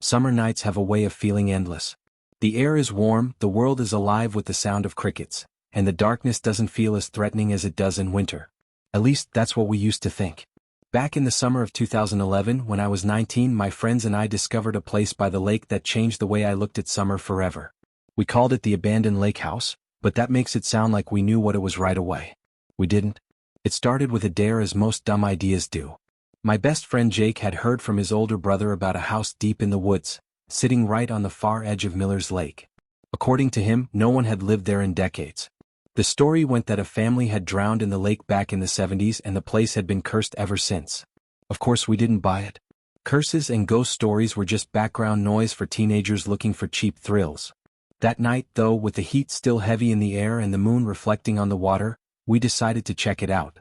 Summer nights have a way of feeling endless. The air is warm, the world is alive with the sound of crickets, and the darkness doesn't feel as threatening as it does in winter. At least that's what we used to think. Back in the summer of 2011, when I was 19, my friends and I discovered a place by the lake that changed the way I looked at summer forever. We called it the abandoned lake house, but that makes it sound like we knew what it was right away. We didn't. It started with a dare, as most dumb ideas do. My best friend Jake had heard from his older brother about a house deep in the woods, sitting right on the far edge of Miller's Lake. According to him, no one had lived there in decades. The story went that a family had drowned in the lake back in the 70s and the place had been cursed ever since. Of course, we didn't buy it. Curses and ghost stories were just background noise for teenagers looking for cheap thrills. That night, though, with the heat still heavy in the air and the moon reflecting on the water, we decided to check it out.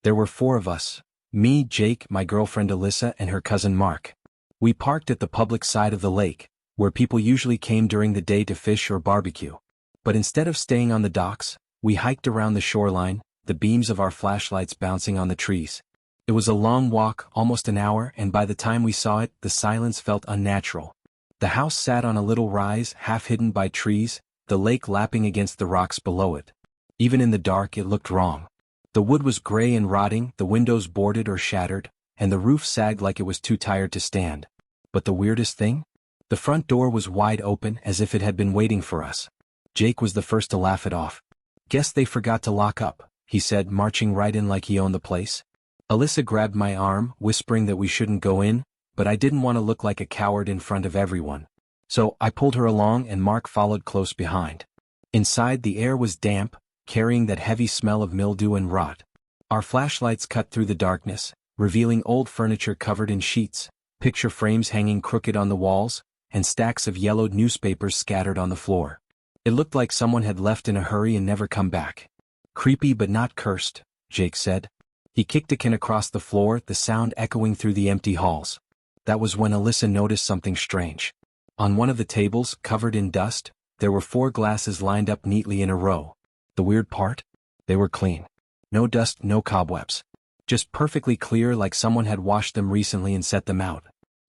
There were 4 of us: me, Jake, my girlfriend Alyssa, and her cousin Mark. We parked at the public side of the lake, where people usually came during the day to fish or barbecue. But instead of staying on the docks, we hiked around the shoreline, the beams of our flashlights bouncing on the trees. It was a long walk, almost an hour, and by the time we saw it, the silence felt unnatural. The house sat on a little rise, half hidden by trees, the lake lapping against the rocks below it. Even in the dark, it looked wrong. The wood was gray and rotting, the windows boarded or shattered, and the roof sagged like it was too tired to stand. But the weirdest thing? The front door was wide open, as if it had been waiting for us. Jake was the first to laugh it off. "Guess they forgot to lock up," he said, marching right in like he owned the place. Alyssa grabbed my arm, whispering that we shouldn't go in, but I didn't want to look like a coward in front of everyone. So I pulled her along and Mark followed close behind. Inside, the air was damp, carrying that heavy smell of mildew and rot. Our flashlights cut through the darkness, revealing old furniture covered in sheets, picture frames hanging crooked on the walls, and stacks of yellowed newspapers scattered on the floor. It looked like someone had left in a hurry and never come back. "Creepy but not cursed," Jake said. He kicked a can across the floor, the sound echoing through the empty halls. That was when Alyssa noticed something strange. On one of the tables, covered in dust, there were 4 glasses lined up neatly in a row. The weird part? They were clean. No dust, no cobwebs. Just perfectly clear, like someone had washed them recently and set them out.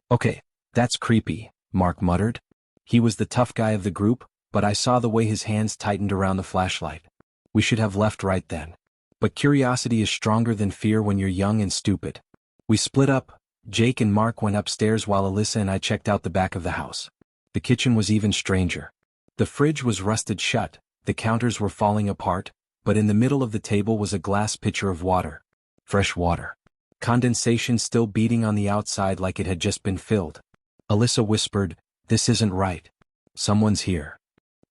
"Okay, that's creepy," Mark muttered. He was the tough guy of the group, but I saw the way his hands tightened around the flashlight. We should have left right then. But curiosity is stronger than fear when you're young and stupid. We split up. Jake and Mark went upstairs while Alyssa and I checked out the back of the house. The kitchen was even stranger. The fridge was rusted shut, the counters were falling apart, but in the middle of the table was a glass pitcher of water. Fresh water. Condensation still beating on the outside like it had just been filled. Alyssa whispered, "This isn't right. Someone's here."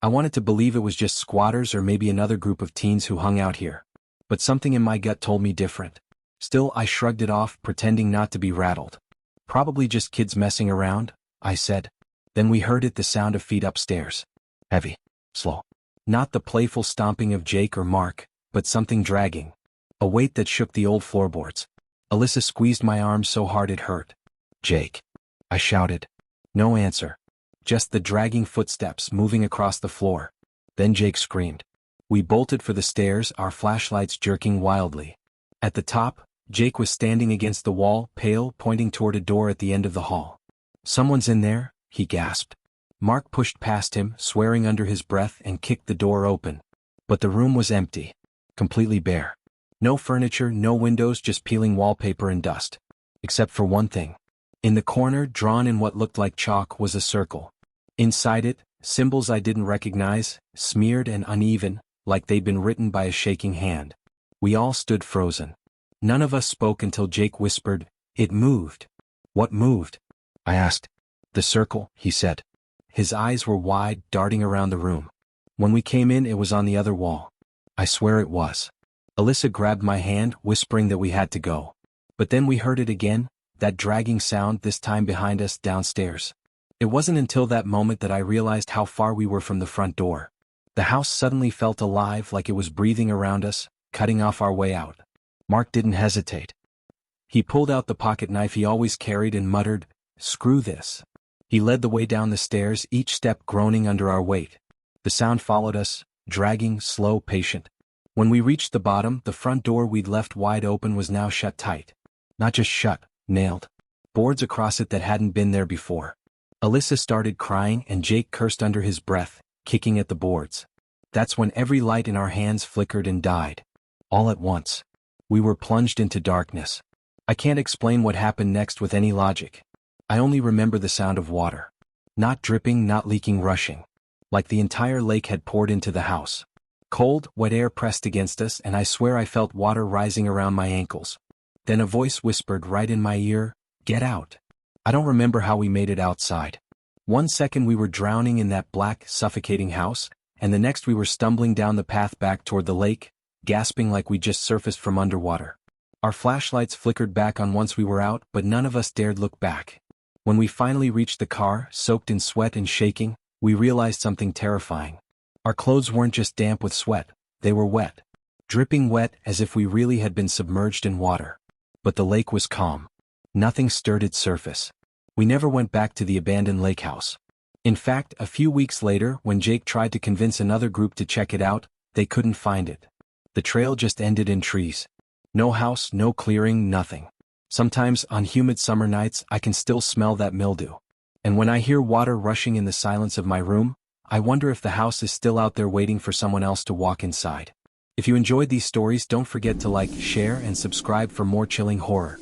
I wanted to believe it was just squatters or maybe another group of teens who hung out here. But something in my gut told me different. Still, I shrugged it off, pretending not to be rattled. "Probably just kids messing around," I said. Then we heard it, the sound of feet upstairs. Heavy. Slow. Not the playful stomping of Jake or Mark, but something dragging. A weight that shook the old floorboards. Alyssa squeezed my arm so hard it hurt. "Jake," I shouted. No answer. Just the dragging footsteps moving across the floor. Then Jake screamed. We bolted for the stairs, our flashlights jerking wildly. At the top, Jake was standing against the wall, pale, pointing toward a door at the end of the hall. "Someone's in there," he gasped. Mark pushed past him, swearing under his breath, and kicked the door open. But the room was empty. Completely bare. No furniture, no windows, just peeling wallpaper and dust. Except for one thing. In the corner, drawn in what looked like chalk, was a circle. Inside it, symbols I didn't recognize, smeared and uneven, like they'd been written by a shaking hand. We all stood frozen. None of us spoke until Jake whispered, "It moved." "What moved?" I asked. "The circle," he said. His eyes were wide, darting around the room. "When we came in, it was on the other wall." I swear it was. Alyssa grabbed my hand, whispering that we had to go. But then we heard it again, that dragging sound, this time behind us, downstairs. It wasn't until that moment that I realized how far we were from the front door. The house suddenly felt alive, like it was breathing around us, cutting off our way out. Mark didn't hesitate. He pulled out the pocket knife he always carried and muttered, "Screw this." He led the way down the stairs, each step groaning under our weight. The sound followed us, dragging, slow, patient. When we reached the bottom, the front door we'd left wide open was now shut tight. Not just shut, nailed. Boards across it that hadn't been there before. Alyssa started crying and Jake cursed under his breath, kicking at the boards. That's when every light in our hands flickered and died. All at once. We were plunged into darkness. I can't explain what happened next with any logic. I only remember the sound of water. Not dripping, not leaking, rushing. Like the entire lake had poured into the house. Cold, wet air pressed against us and I swear I felt water rising around my ankles. Then a voice whispered right in my ear, "Get out." I don't remember how we made it outside. 1 second we were drowning in that black, suffocating house, and the next we were stumbling down the path back toward the lake, gasping like we just surfaced from underwater. Our flashlights flickered back on once we were out, but none of us dared look back. When we finally reached the car, soaked in sweat and shaking, we realized something terrifying. Our clothes weren't just damp with sweat, they were wet. Dripping wet as if we really had been submerged in water. But the lake was calm. Nothing stirred its surface. We never went back to the abandoned lake house. In fact, a few weeks later, when Jake tried to convince another group to check it out, they couldn't find it. The trail just ended in trees. No house, no clearing, nothing. Sometimes, on humid summer nights, I can still smell that mildew. And when I hear water rushing in the silence of my room, I wonder if the house is still out there waiting for someone else to walk inside. If you enjoyed these stories, don't forget to like, share, and subscribe for more chilling horror.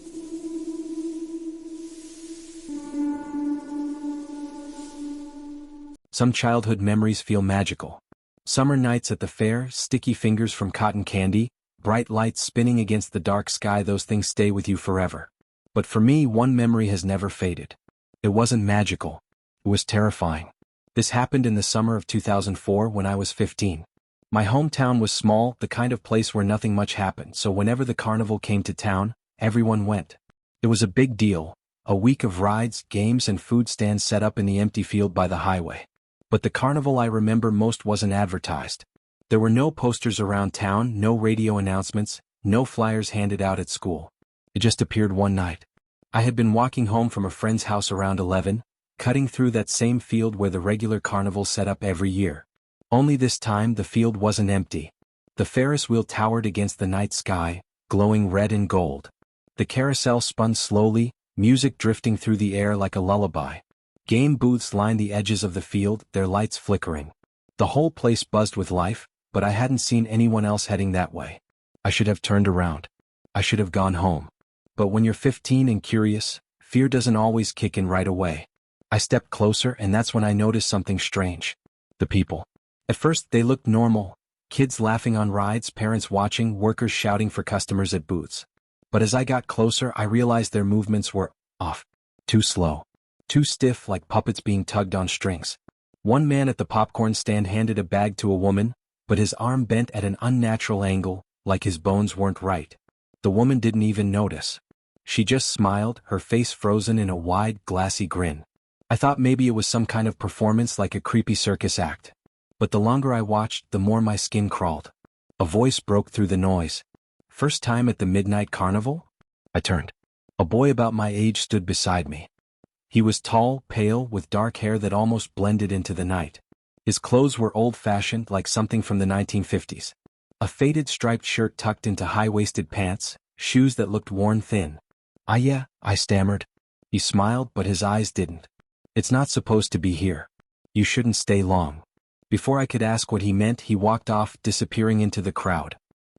Some childhood memories feel magical. Summer nights at the fair, sticky fingers from cotton candy, bright lights spinning against the dark sky, those things stay with you forever. But for me, one memory has never faded. It wasn't magical. It was terrifying. This happened in the summer of 2004 when I was 15. My hometown was small, the kind of place where nothing much happened, so whenever the carnival came to town, everyone went. It was a big deal, a week of rides, games and food stands set up in the empty field by the highway. But the carnival I remember most wasn't advertised. There were no posters around town, no radio announcements, no flyers handed out at school. It just appeared one night. I had been walking home from a friend's house around 11, cutting through that same field where the regular carnival set up every year. Only this time the field wasn't empty. The Ferris wheel towered against the night sky, glowing red and gold. The carousel spun slowly, music drifting through the air like a lullaby. Game booths lined the edges of the field, their lights flickering. The whole place buzzed with life, but I hadn't seen anyone else heading that way. I should have turned around. I should have gone home. But when you're 15 and curious, fear doesn't always kick in right away. I stepped closer and that's when I noticed something strange. The people. At first they looked normal. Kids laughing on rides, parents watching, workers shouting for customers at booths. But as I got closer I realized their movements were off. Too slow. Too stiff, like puppets being tugged on strings. One man at the popcorn stand handed a bag to a woman, but his arm bent at an unnatural angle, like his bones weren't right. The woman didn't even notice. She just smiled, her face frozen in a wide, glassy grin. I thought maybe it was some kind of performance like a creepy circus act. But the longer I watched, the more my skin crawled. A voice broke through the noise. "First time at the midnight carnival?" I turned. A boy about my age stood beside me. He was tall, pale, with dark hair that almost blended into the night. His clothes were old-fashioned, like something from the 1950s. A faded striped shirt tucked into high-waisted pants, shoes that looked worn thin. Yeah," I stammered. He smiled, but his eyes didn't. "It's not supposed to be here. You shouldn't stay long." Before I could ask what he meant, he walked off, disappearing into the crowd.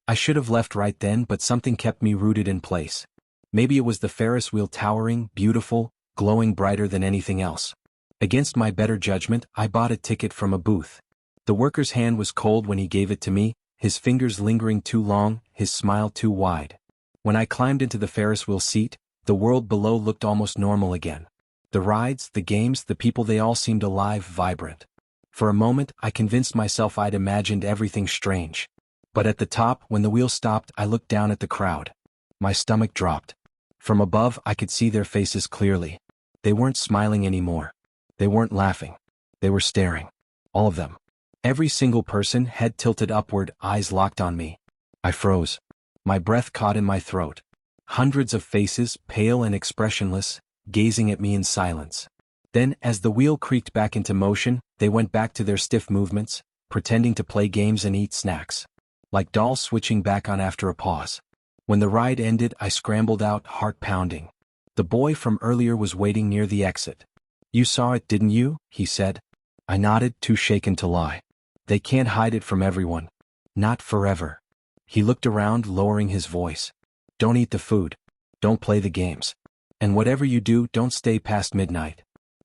I should have left right then, but something kept me rooted in place. Maybe it was the Ferris wheel towering, beautiful, glowing brighter than anything else. Against my better judgment, I bought a ticket from a booth. The worker's hand was cold when he gave it to me, his fingers lingering too long, his smile too wide. When I climbed into the Ferris wheel seat, the world below looked almost normal again. The rides, the games, the people, they all seemed alive, vibrant. For a moment, I convinced myself I'd imagined everything strange. But at the top, when the wheel stopped, I looked down at the crowd. My stomach dropped. From above, I could see their faces clearly. They weren't smiling anymore. They weren't laughing. They were staring. All of them. Every single person, head tilted upward, eyes locked on me. I froze. My breath caught in my throat. Hundreds of faces, pale and expressionless, gazing at me in silence. Then, as the wheel creaked back into motion, they went back to their stiff movements, pretending to play games and eat snacks. Like dolls switching back on after a pause. When the ride ended, I scrambled out, heart pounding. The boy from earlier was waiting near the exit. "You saw it, didn't you?" he said. I nodded, too shaken to lie. "They can't hide it from everyone. Not forever." He looked around, lowering his voice. "Don't eat the food. Don't play the games. And whatever you do, don't stay past midnight."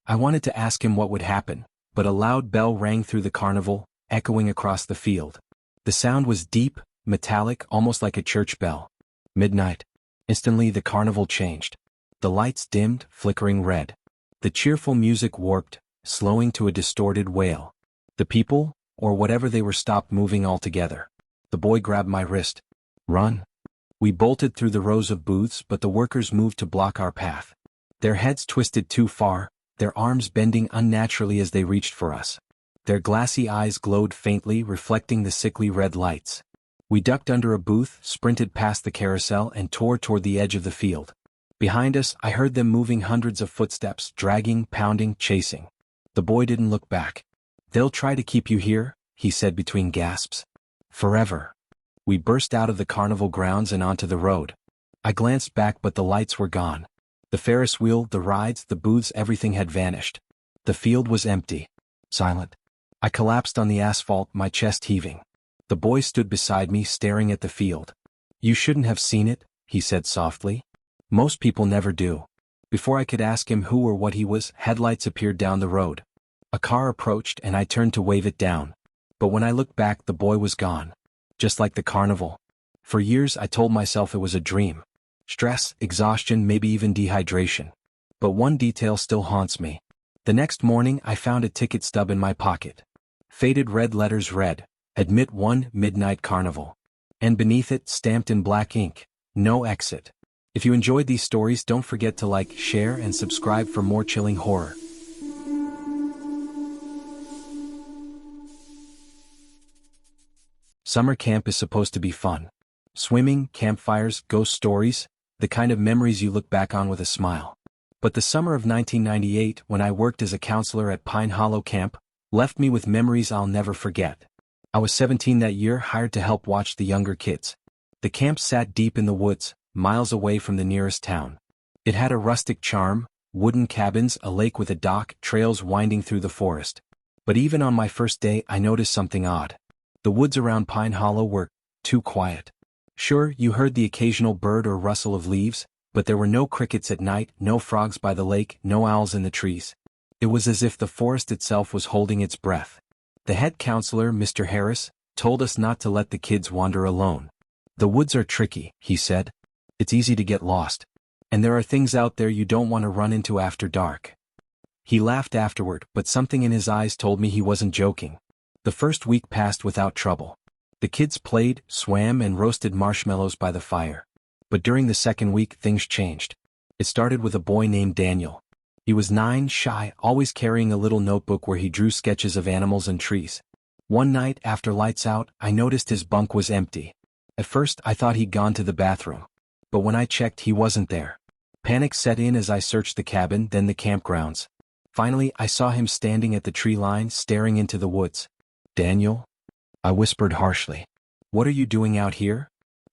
I wanted to ask him what would happen, but a loud bell rang through the carnival, echoing across the field. The sound was deep, metallic, almost like a church bell. Midnight. Instantly the carnival changed. The lights dimmed, flickering red. The cheerful music warped, slowing to a distorted wail. The people, or whatever they were, stopped moving altogether. The boy grabbed my wrist. "Run." We bolted through the rows of booths, but the workers moved to block our path. Their heads twisted too far, their arms bending unnaturally as they reached for us. Their glassy eyes glowed faintly, reflecting the sickly red lights. We ducked under a booth, sprinted past the carousel, and tore toward the edge of the field. Behind us, I heard them moving, hundreds of footsteps, dragging, pounding, chasing. The boy didn't look back. "They'll try to keep you here," he said between gasps. "Forever." We burst out of the carnival grounds and onto the road. I glanced back, but the lights were gone. The Ferris wheel, the rides, the booths, everything had vanished. The field was empty. Silent. I collapsed on the asphalt, my chest heaving. The boy stood beside me, staring at the field. "You shouldn't have seen it," he said softly. "Most people never do." Before I could ask him who or what he was, headlights appeared down the road. A car approached, and I turned to wave it down. But when I looked back, the boy was gone. Just like the carnival. For years I told myself it was a dream. Stress, exhaustion, maybe even dehydration. But one detail still haunts me. The next morning I found a ticket stub in my pocket. Faded red letters read, "Admit 1 Midnight Carnival." And beneath it, stamped in black ink, "No exit." If you enjoyed these stories, don't forget to like, share, and subscribe for more chilling horror. Summer camp is supposed to be fun. Swimming, campfires, ghost stories, the kind of memories you look back on with a smile. But the summer of 1998, when I worked as a counselor at Pine Hollow Camp, left me with memories I'll never forget. I was 17 that year, hired to help watch the younger kids. The camp sat deep in the woods, miles away from the nearest town. It had a rustic charm, wooden cabins, a lake with a dock, trails winding through the forest. But even on my first day, I noticed something odd. The woods around Pine Hollow were too quiet. Sure, you heard the occasional bird or rustle of leaves, but there were no crickets at night, no frogs by the lake, no owls in the trees. It was as if the forest itself was holding its breath. The head counselor, Mr. Harris, told us not to let the kids wander alone. "The woods are tricky," he said. "It's easy to get lost. And there are things out there you don't want to run into after dark." He laughed afterward, but something in his eyes told me he wasn't joking. The first week passed without trouble. The kids played, swam, and roasted marshmallows by the fire. But during the second week, things changed. It started with a boy named Daniel. He was 9, shy, always carrying a little notebook where he drew sketches of animals and trees. One night, after lights out, I noticed his bunk was empty. At first, I thought he'd gone to the bathroom. But when I checked, he wasn't there. Panic set in as I searched the cabin, then the campgrounds. Finally, I saw him standing at the tree line, staring into the woods. "Daniel?" I whispered harshly. "What are you doing out here?"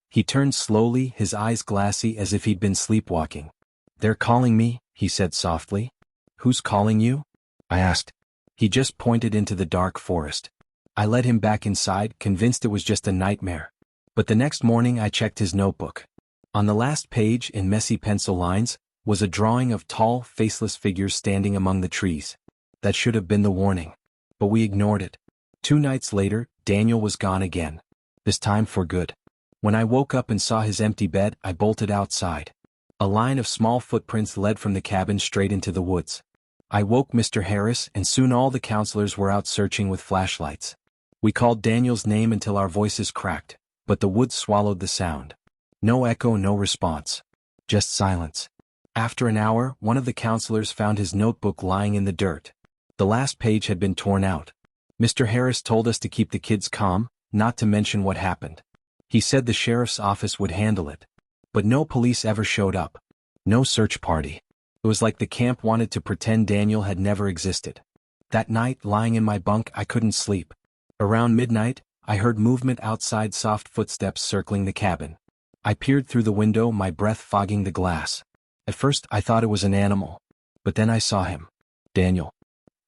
He turned slowly, his eyes glassy as if he'd been sleepwalking. "They're calling me," he said softly. "Who's calling you?" I asked. He just pointed into the dark forest. I led him back inside, convinced it was just a nightmare. But the next morning I checked his notebook. On the last page, in messy pencil lines, was a drawing of tall, faceless figures standing among the trees. That should have been the warning. But we ignored it. 2 nights later, Daniel was gone again. This time for good. When I woke up and saw his empty bed, I bolted outside. A line of small footprints led from the cabin straight into the woods. I woke Mr. Harris, and soon all the counselors were out searching with flashlights. We called Daniel's name until our voices cracked, but the woods swallowed the sound. No echo, no response. Just silence. After an hour, one of the counselors found his notebook lying in the dirt. The last page had been torn out. Mr. Harris told us to keep the kids calm, not to mention what happened. He said the sheriff's office would handle it. But no police ever showed up. No search party. It was like the camp wanted to pretend Daniel had never existed. That night, lying in my bunk, I couldn't sleep. Around midnight, I heard movement outside, soft footsteps circling the cabin. I peered through the window, my breath fogging the glass. At first I thought it was an animal. But then I saw him. Daniel.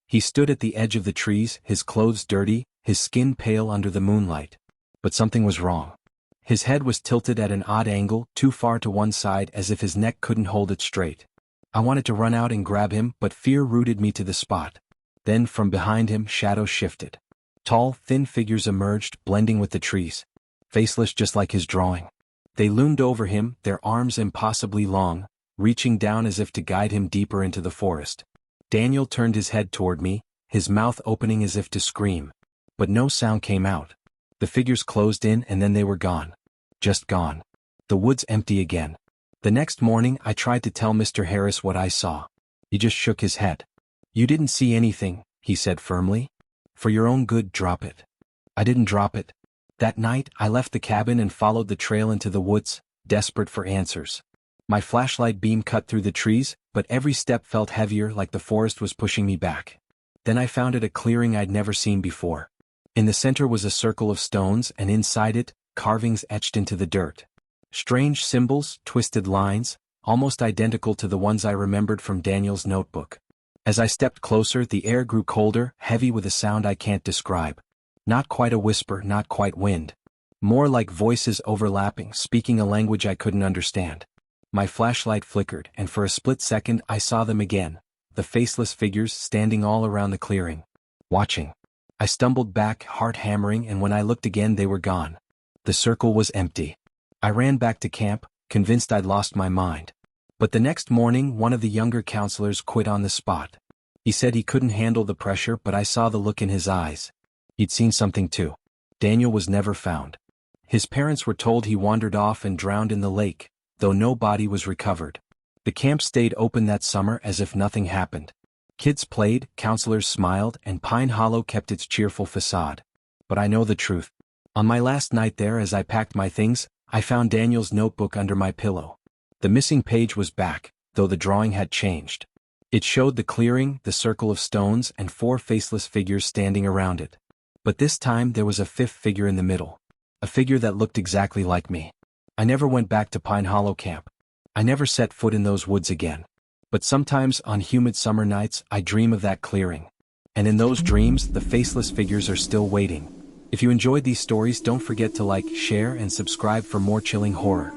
He stood at the edge of the trees, his clothes dirty, his skin pale under the moonlight. But something was wrong. His head was tilted at an odd angle, too far to one side, as if his neck couldn't hold it straight. I wanted to run out and grab him, but fear rooted me to the spot. Then from behind him shadows shifted. Tall, thin figures emerged, blending with the trees. Faceless just like his drawing. They loomed over him, their arms impossibly long, reaching down as if to guide him deeper into the forest. Daniel turned his head toward me, his mouth opening as if to scream. But no sound came out. The figures closed in and then they were gone. Just gone. The woods empty again. The next morning I tried to tell Mr. Harris what I saw. He just shook his head. "You didn't see anything," he said firmly. "For your own good, drop it." I didn't drop it. That night I left the cabin and followed the trail into the woods, desperate for answers. My flashlight beam cut through the trees, but every step felt heavier, like the forest was pushing me back. Then I found it a clearing I'd never seen before. In the center was a circle of stones, and inside it, carvings etched into the dirt. Strange symbols, twisted lines, almost identical to the ones I remembered from Daniel's notebook. As I stepped closer, the air grew colder, heavy with a sound I can't describe. Not quite a whisper, not quite wind. More like voices overlapping, speaking a language I couldn't understand. My flashlight flickered, and for a split second I saw them again, the faceless figures standing all around the clearing. Watching. I stumbled back, heart hammering, and when I looked again they were gone. The circle was empty. I ran back to camp, convinced I'd lost my mind. But the next morning one of the younger counselors quit on the spot. He said he couldn't handle the pressure, but I saw the look in his eyes. He'd seen something too. Daniel was never found. His parents were told he wandered off and drowned in the lake, though no body was recovered. The camp stayed open that summer as if nothing happened. Kids played, counselors smiled, and Pine Hollow kept its cheerful facade. But I know the truth. On my last night there, as I packed my things, I found Daniel's notebook under my pillow. The missing page was back, though the drawing had changed. It showed the clearing, the circle of stones, and 4 faceless figures standing around it. But this time there was a 5th figure in the middle. A figure that looked exactly like me. I never went back to Pine Hollow Camp. I never set foot in those woods again. But sometimes on humid summer nights I dream of that clearing. And in those dreams the faceless figures are still waiting. If you enjoyed these stories, don't forget to like, share, and subscribe for more chilling horror.